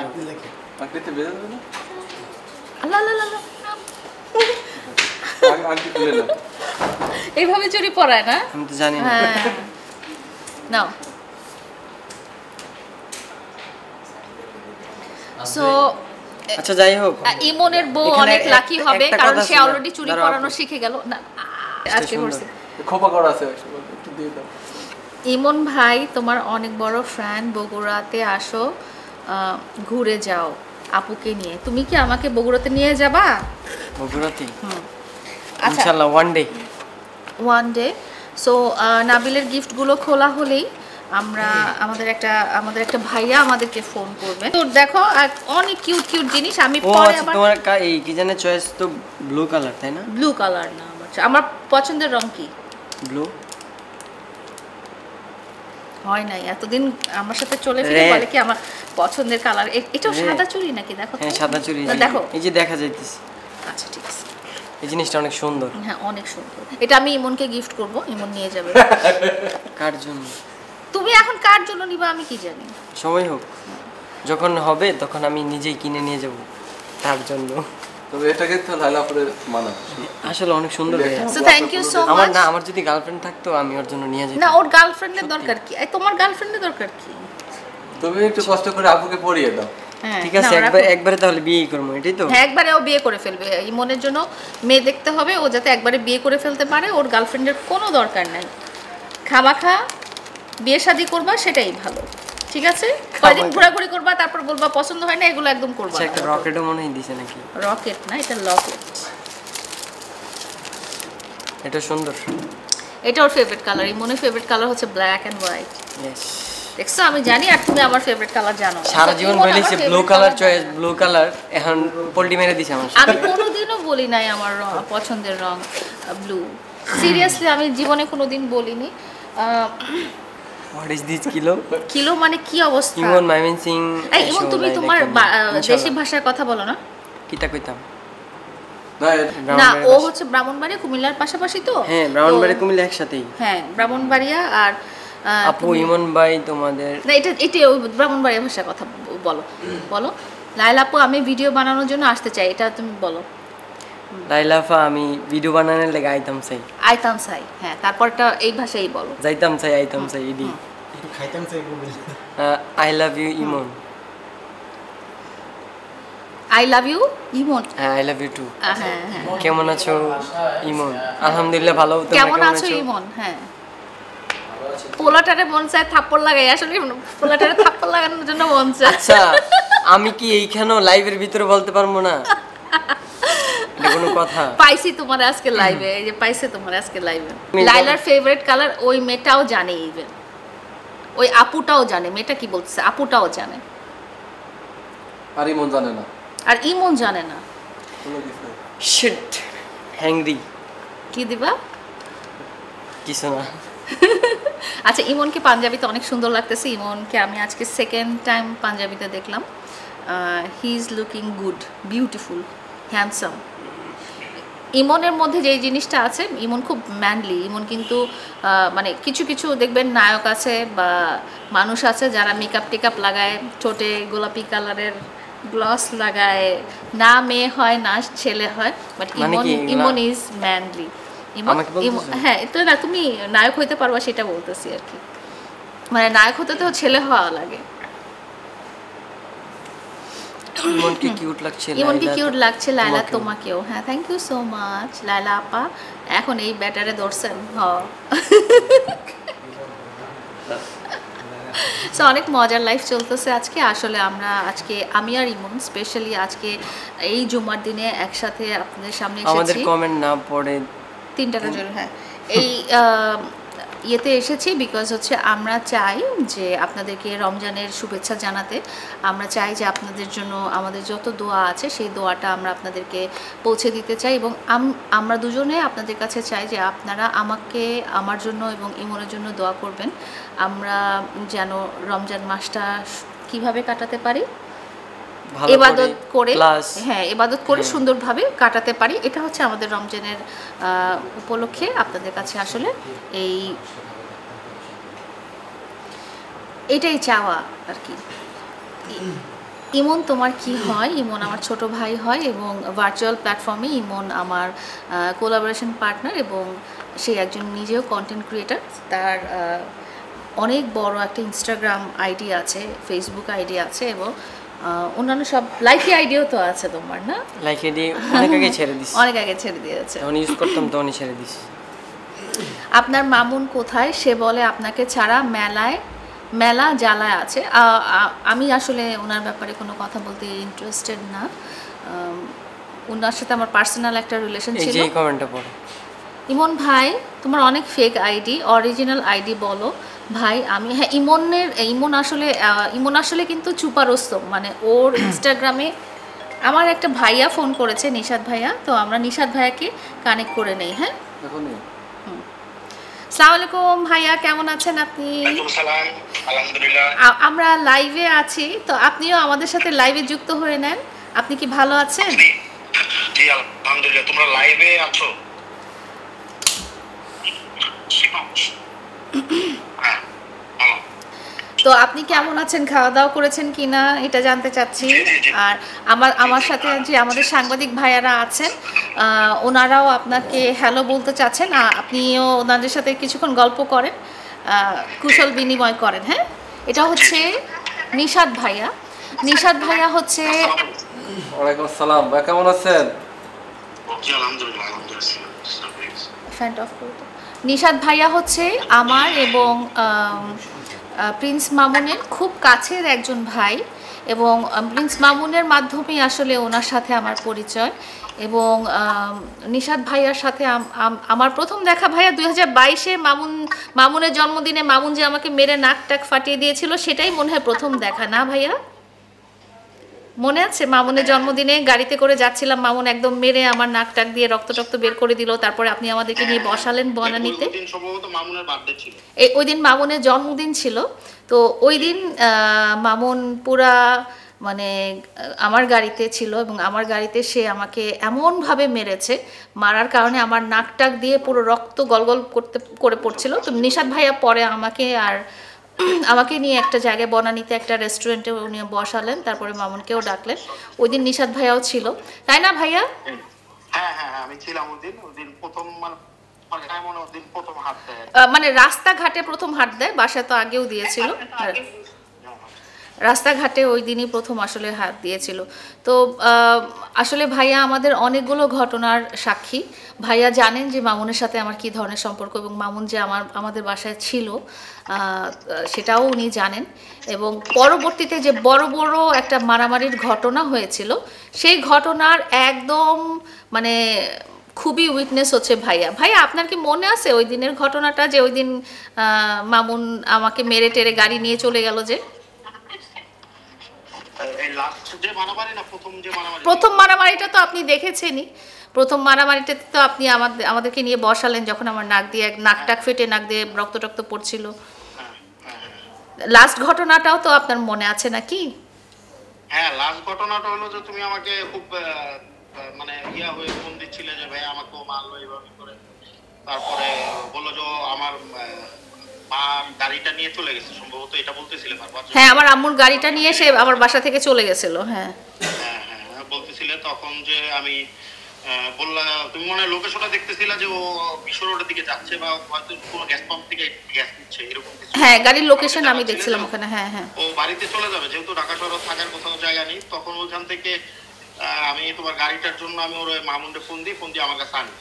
আপনি লেখেন আঙ্কিতে বেজে যাবে না আল্লাহ আল্লাহ আল্লাহ আঙ্কি তুলে না এইভাবে চুরি পড়ায় না আমি তো জানি না নাও সো আচ্ছা যাই হোক ইমনের বউ অনেক লাকি হবে কারণ সে অলরেডি চুরি পড়ানো শিখে গেল না আজকে করছে খোপা করা আছে একটু দিয়ে দাও ইমন ভাই তোমার অনেক বড় ফ্যান বগুড়াতে আসো ঘুরে যাও আপুকে নিয়ে তুমি কি আমাকে বগুড়াতে নিয়ে যাবা বগুড়াতে আচ্ছা ইনশাআল্লাহ ওয়ান ডে সো নাবিলের গিফটগুলো খোলা হলেই আমরা আমাদের একটা ভাইয়া আমাদেরকে ফোন করবে তো দেখো অনেক কিউট কিউট জিনিস আমি পরে আবার তোমার এই কি জানে চয়েস তো ব্লু কালার তাই না ব্লু কালার না আমার পছন্দের রং কি ব্লু হয় নাই এতদিন আমার সাথে চলে ফিরে বলে কি আমার পছন্দের কালার এটাও সাদা চুড়ি নাকি দেখো হ্যাঁ সাদা চুড়ি দেখো এই যে দেখা যাইতেছে আচ্ছা ঠিক আছে এই জিনিসটা অনেক সুন্দর হ্যাঁ অনেক সুন্দর এটা আমি ইমনকে গিফট করব ইমন নিয়ে যাবে কার জন্য তুমি এখন কার জন্য নিবা আমি কি জানি সময় হোক যখন হবে তখন আমি নিজেই কিনে নিয়ে যাব তার জন্য তবে এটাকে তো লাইলা পরে মানা আসলে অনেক সুন্দর so thank you so much আমার যদি গার্লফ্রেন্ড থাকতো আমি ওর জন্য নিয়ে যেতাম না ওর গার্লফ্রেন্ডের দরকার কি তোমার গার্লফ্রেন্ডের দরকার কি তুমি একটু কষ্ট করে আপুকে পরিয়ে দাও ঠিক আছে একবারে তাহলে বিয়ে করব এটাই তো হ্যাঁ একবারে ও বিয়ে করে ফেলবে ইমনের জন্য মেয়ে দেখতে হবে ও যাতে একবারে বিয়ে করে ফেলতে পারে ওর গার্লফ্রেন্ডের কোনো দরকার নাই খামাখা বিয়ে শাদী করবা সেটাই ভালো ঠিক আছে কয়দিন ঘোরাঘুরি করবা তারপর বলবা পছন্দ হয় না এগুলো একদম করবা না একটা রকেটও মনে হয় দিছে নাকি রকেট না এটা লকেট এটা সুন্দর এটা ওর ফেভারিট কালার ইমনের ফেভারিট কালার হচ্ছে ব্ল্যাক এন্ড হোয়াইট यस দেখছো আমি জানি আর তুমি আমার ফেভারিট কালার জানো সারা জীবন বলেছি blue colour choice blue colour এখন পল্টি মেরে দিছে আমার আমি কোনোদিনও বলি নাই আমার পছন্দের রং ব্লু সিরিয়াসলি আমি জীবনে কোনোদিন বলিনি what is this kilo kilo মানে কি অবস্থা ইমন মাইমিন সিং এই ইমন তুমি তোমার দেশি ভাষায় কথা বলো না কিটা কইতাম না ও হচ্ছে ব্রাহ্মণবাড়িয়া কুমিল্লার পাশাপাশি তো হ্যাঁ ব্রাহ্মণবাড়িয়া কুমিল্লা একসাথেই হ্যাঁ ব্রাহ্মণবাড়িয়া আর আপু ইমন ভাই তোমাদের না এটা ওই ব্রাহ্মণবাড়িয়া ভাষায় কথা বলো বলো লাইলা আপু আমি ভিডিও বানানোর জন্য আসতে চাই এটা তুমি বলো লাইলাফা আমি ভিডিও বানানোর লাগি আইতাম চাই হ্যাঁ তারপরটা এই ভাষায় বলো যাইতাম চাই আইতাম চাই ইডি খাইতাম চাই বলি I love you Emon I love you Emon হ্যাঁ আই লাভ ইউ টু হ্যাঁ হ্যাঁ কেমন আছো ইমন আলহামদুলিল্লাহ ভালো তোমরা কেমন আছো ইমন হ্যাঁ পোলাটারে মন চায় থাপ্পড় লাগাই আসলে পোলাটারে থাপ্পড় লাগানোর জন্য মন চায় আচ্ছা আমি কি এইখানেও লাইভের ভিতরে বলতে পারবো না কোনো কথা পাইছি তোমার আজকে লাইভে এই যে পাইছে তোমার আজকে লাইভে লাইলার ফেভারিট কালার ওই মেয়েটাও জানে ইভেন ওই আপুটাও জানে মেয়েটা কি বলছে আপুটাও জানে আর ইমন জানে না আর ইমন জানে না শিট হ্যাংরি কি দিবা কিছু না আচ্ছা ইমনকে পাঞ্জাবিতে অনেক সুন্দর লাগতেছে ইমনকে আমি আজকে সেকেন্ড টাইম পাঞ্জাবিতে দেখলাম he is looking good beautiful handsome ইমনের মধ্যে যে জিনিসটা আছে ইমন খুব ম্যানলি ইমন কিন্তু মানে কিছু কিছু দেখবেন নায়ক আছে বা মানুষ আছে যারা মেকআপ টেকআপ লাগায় ঠোঁটে গোলাপি কালারের গ্লস লাগায় না মেয়ে হয় না ছেলে হয় বাট ইমন ইজ ম্যানলি হ্যাঁ তো না তুমি নায়ক হইতে পারবা সেটা বলতেছি আর কি মানে নায়ক হতে তো ছেলে হওয়া লাগে ইমনকে কিউট লাগছে ইমনকে কিউট লাগছে লাইলা তোমাকেও হ্যাঁ থ্যাংক ইউ সো মাচ লাইলা আপা এখন এই ব্যাটারে ধরছেন সো অনেক মজার লাইফ চলতেছে আজকে আসলে আমরা আজকে আমি আর ইমন স্পেশালি আজকে এই জুমার দিনে একসাথে আপনাদের সামনে এসেছি আমাদের কমেন্ট না পড়ে 3 টাকার জন্য হ্যাঁ এই ইয়েতে এসেছি বিকজ হচ্ছে আমরা চাই যে আপনাদেরকে রমজানের শুভেচ্ছা জানাতে আমরা চাই যে আপনাদের জন্য আমাদের যত দোয়া আছে সেই দোয়াটা আমরা আপনাদেরকে পৌঁছে দিতে চাই এবং আমরা দুজনে আপনাদের কাছে চাই যে আপনারা আমাকে আমার জন্য এবং ইমনের জন্য দোয়া করবেন আমরা যেন রমজান মাসটা কিভাবে কাটাতে পারি ইবাদত করে হ্যাঁ ইবাদত করে সুন্দরভাবে কাটাতে পারি এটা হচ্ছে আমাদের রমজানের উপলক্ষে আপনাদের কাছে আসলে এটাই চাওয়া আর কি ইমন তোমার কি হয়? ইমন আমার ছোট ভাই হয় এবং ভার্চুয়াল প্ল্যাটফর্মে ইমন আমার কোলাবোরেশন পার্টনার এবং সে একজন নিজেও কন্টেন্ট ক্রিয়েটার। তার অনেক বড় একটা ইনস্টাগ্রাম আইডি আছে, ফেসবুক আইডি আছে এবং অন্যান্য সব লাইফি আইডিও তো আছে তোমার, না? লাইক আইডি অনেক আগে ছেড়ে দিছি, অনেক আগে ছেড়ে দিয়েছে। যখন ইউজ করতাম তখনই ছেড়ে দিছি। আপনার মামুন কোথায়? সে বলে আপনাকে ছাড়া মেলা জ্বালায় আছে। আমি আসলে ওনার ব্যাপারে কোনো কথা বলতে ইন্টারেস্টেড না। ওনার সাথে আমার পার্সোনাল একটা রিলেশন এই ছিল। যে কমেন্টটা পড়ো। ইমন ভাই, তোমার অনেক ফেক আইডি, অরিজিনাল আইডি বলো ভাই। আমি হ্যাঁ, ইমন আসলে কিন্তু চুপারোস্তম, মানে ওর ইনস্টাগ্রামে আমার একটা ভাইয়া ফোন করেছে, নিশাদ ভাইয়া। তো আমরা নিশাদ ভাইয়াকে কানেক্ট করে নেই। হ্যাঁ, এখনই আসসালামু আলাইকুম ভাইয়া, কেমন আছেন আপনি? আলহামদুলিল্লাহ। আমরা লাইভে আছি, তো আপনিও আমাদের সাথে লাইভে যুক্ত হয়ে নেন। আপনি কি ভালো আছেন? জি আলহামদুলিল্লাহ। তোমরা লাইভে আছো? হ্যাঁ, ভালো। তো আপনি কেমন আছেন? খাওয়া দাওয়া করেছেন কিনা এটা জানতে চাচ্ছি। আর আমার সাথে যে আমাদের সাংবাদিক ভাইয়ারা আছেন, ওনারাও আপনাকে হ্যালো বলতে চাচ্ছেন। আপনিও ওনাদের সাথে কিছুক্ষণ গল্প করেন, কুশল বিনিময় করেন। হ্যাঁ, এটা হচ্ছে নিশাদ ভাইয়া। নিশাদ ভাইয়া হচ্ছে ওয়ালাইকুম আসসালাম ভাই, কেমন আছেন? জি আলহামদুলিল্লাহ, আলহামদুলিল্লাহ। ফ্যান অফ করতে। নিশাদ ভাইয়া হচ্ছে আমার এবং প্রিন্স মামুনের খুব কাছের একজন ভাই এবং প্রিন্স মামুনের মাধ্যমেই আসলে ওনার সাথে আমার পরিচয়। এবং নিশাদ ভাইয়ার সাথে আমার প্রথম দেখা ভাইয়া 2022-এ মামুনের জন্মদিনে মামুন যে আমাকে মেরে নাক টাক ফাটিয়ে দিয়েছিল, সেটাই মনে হয় প্রথম দেখা, না ভাইয়া? মনে আছে? মামুনের জন্মদিনে গাড়িতে করে যাচ্ছিলাম, মামুন একদম মেরে আমার নাক টাক দিয়ে রক্ত টক্ত বের করে দিল। তারপরে আপনি আমাদেরকে নিয়ে বসালেন বনানীতে। ওই দিন মামুনের জন্মদিন ছিল। তো ওই দিন মামুন পুরা মানে আমার গাড়িতে ছিল এবং আমার গাড়িতে সে আমাকে এমনভাবে মেরেছে, মারার কারণে আমার নাক টাক দিয়ে পুরো রক্ত গলগল করে পড়ছিল। তো নিশাদ ভাইয়া পরে আমাকে নিয়ে একটা জায়গায় বনানীতে একটা রেস্টুরেন্টে উনি বসালেন, তারপরে মামুনকেও ডাকলেন। ওই দিন নিশাদ ভাইয়াও ছিল, তাই না ভাইয়া? হ্যাঁ হ্যাঁ, আমি ছিলাম ওই দিন প্রথম, মানে রাস্তাঘাটে প্রথম হাট দেয়, বাসা তো আগেও দিয়েছিল। রাস্তাঘাটে ওই দিনই প্রথম আসলে হাত দিয়েছিল। তো আসলে ভাইয়া আমাদের অনেকগুলো ঘটনার সাক্ষী। ভাইয়া জানেন যে মামুনের সাথে আমার কী ধরনের সম্পর্ক এবং মামুন যে আমাদের বাসায় ছিল সেটাও উনি জানেন। এবং পরবর্তীতে যে বড় বড় একটা মারামারির ঘটনা হয়েছিল, সেই ঘটনার একদম মানে খুবই উইকনেস হচ্ছে ভাইয়া। ভাইয়া, আপনার কি মনে আছে ওই দিনের ঘটনাটা, যে ওই দিন মামুন আমাকে মেরে টেরে গাড়ি নিয়ে চলে গেল? যে প্রথম মারামারিটা তো আপনি দেখেছেনই। প্রথম মারামারিটাতে তো আপনি আমাদেরকে নিয়ে বসালেন, যখন আমার নাক টাক ফেটে নাক দিয়ে রক্ত টক্ত পড়ছিল। লাস্ট ঘটনাটাও তো আপনার মনে আছে নাকি? হ্যাঁ, লাস্ট ঘটনাটা হলো যে তুমি আমাকে খুব মানে হয়ে ফোন দিচ্ছিলে যে ভাই আমাকে মারলো এইভাবে করে। তারপরে বললো যে আমার মা গাড়িটা নিয়ে চলে গেছে, সম্ভবত এটা বলতেছিলে। হ্যাঁ, আমার আম্মুর গাড়িটা নিয়ে সে আমার বাসা থেকে চলে গেছিল। হ্যাঁ হ্যাঁ হ্যাঁ, বলতেছিলে। তখন যে আমি বললাম, তুমি মনে হয় লোকেশনটা দেখতেছিলা যে ও বিশ্ব রোডের দিকে যাচ্ছে বা হয়তো কোনো গ্যাস পাম্প থেকে গ্যাস নিচ্ছে, এরকম কিছু। হ্যাঁ, গাড়ির লোকেশন আমি দেখছিলাম ওখানে। হ্যাঁ হ্যাঁ, ও বাড়িতে চলে যাবে, যেহেতু ঢাকা শহরে থাকার কোথাও জায়গা নেই। তখন ওইখান থেকে আমি তোমার গাড়িটার জন্য আমি ওর মামুনকে ফোন দিয়ে আমার কাছে আনি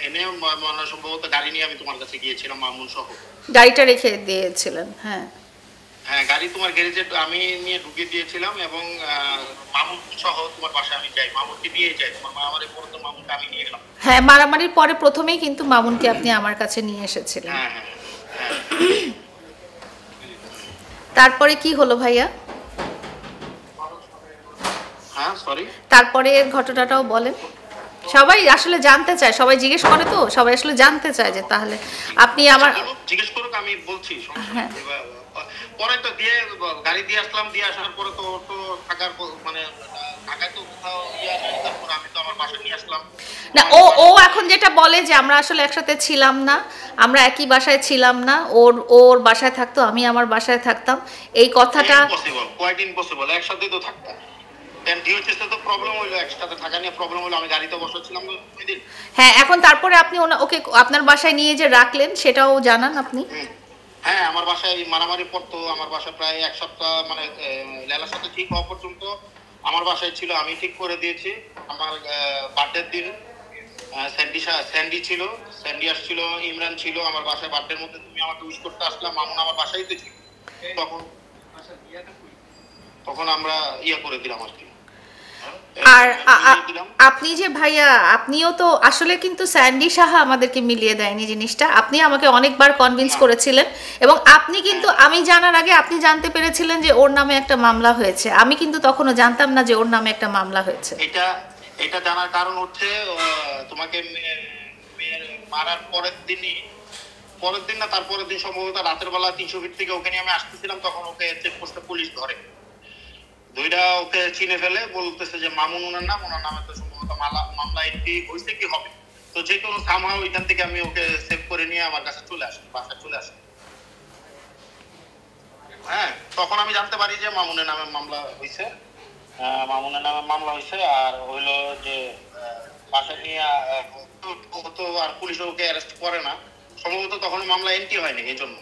এনে মনে সম্ভবত গাড়ি নিয়ে আমি তোমার কাছে গিয়েছিলাম, মামুন সহ। গাড়িটা রেখে দিয়েছিলেন? হ্যাঁ হ্যাঁ, গাড়ি তোমার গ্যারেজে আমি নিয়ে ঢুকিয়ে দিয়েছিলাম এবং মামুন সহ তোমার বাসায় আমি যাই, মামুনকে দিয়ে যাই। তোমার মারামারির পরে তো মামুনকে আমি নিয়ে গেলাম। হ্যাঁ, মারামারির পরে প্রথমেই কিন্তু মামুনকে আপনি আমার কাছে নিয়ে এসেছিলেন। হ্যাঁ হ্যাঁ হ্যাঁ। তারপরে কি হলো ভাইয়া? হ্যাঁ সরি, তারপরে ঘটনাটাও বলেন। সবাই আসলে জানতে চায়, সবাই জিজ্ঞেস করে, তো সবাই আসলে জানতে চায় যে তাহলে আপনি আমার জিজ্ঞেস করুক, আমি বলছি। পরে তো দিয়ে গাড়ি দিয়ে আসলাম, দিয়ে আসার পরে তো ওর তো থাকার মানে ঢাকায় তো কোথাও ইয়ে নেই, তারপর আমি তো আমার বাসায় নিয়ে আসলাম। না, ও ও এখন যেটা বলে যে আমরা আসলে একসাথে ছিলাম না, আমরা একই বাসায় ছিলাম না, ওর ওর বাসায় থাকতো, আমি আমার বাসায় থাকতাম, এই কথাটা ইম্পসিবল, কোয়াইট ইম্পসিবল, একসাথে তো থাকতাম। দেন ডিওএইচএস তো প্রবলেম হলো, একসাথে থাকা নিয়ে প্রবলেম হলো, আমি গাড়িতে বসেছিলাম ওই দিন। হ্যাঁ, এখন তারপরে আপনি ওকে আপনার বাসায় নিয়ে যে রাখলেন সেটাও জানান আপনি। হ্যাঁ, আমার বাসায় মারামারি পড়তো, আমার বাসায় প্রায় এক সপ্তাহ মানে লেলার সাথে ঠিক হওয়া পর্যন্ত আমার বাসায় ছিল, আমি ঠিক করে দিয়েছি। আমার বার্থডের দিন স্যান্ডি ছিল, স্যান্ডি আসছিল, ইমরান ছিল আমার বাসায় বার্থডের মধ্যে, তুমি আমাকে উইশ করতে আসলাম, মামুন আমার বাসায় তো ছিল, তখন তখন আমরা ইয়ে করে দিলাম আর কি। আর আপনি যে ভাইয়া, আপনিও তো আসলে কিন্তু স্যান্ডি সাহা আমাদেরকে মিলিয়ে দেয়নি জিনিসটা, আপনি আমাকে অনেকবার কনভিন্স করেছিলেন, এবং আপনি কিন্তু আমি জানার আগে আপনি জানতে পেরেছিলেন যে ওর নামে একটা মামলা হয়েছে, আমি কিন্তু তখনও জানতাম না যে ওর নামে একটা মামলা হয়েছে। এটা জানার কারণ হচ্ছে তোমাকে মারার পরের দিন না তারপরের দিন সম্ভবত রাতের বেলা 300 ফিট থেকে ওকে নিয়ে আমি আসতেছিলাম, তখন ওকে চেকপোস্টে পুলিশ ধরে, দুইটা ওকে চিনে ফেলে, বলতেছে যে মামুন ওনার নামে তো সম্ভবত মামলা এন্ট্রি হয়েছে কি হবে, তো যে কোনো সামহাও ওইখান থেকে আমি ওকে সেভ করে নিয়ে আমার কাছে চলে আসি, বাসায় চলে আসি। হ্যাঁ, তখন আমি জানতে পারি যে মামুনের নামে মামলা হয়েছে, আর হইলো যে বাসায় নিয়ে তো আর পুলিশ ওকে অ্যারেস্ট করে না সম্ভবত, তখন মামলা এন্ট্রি হয়নি এই জন্য।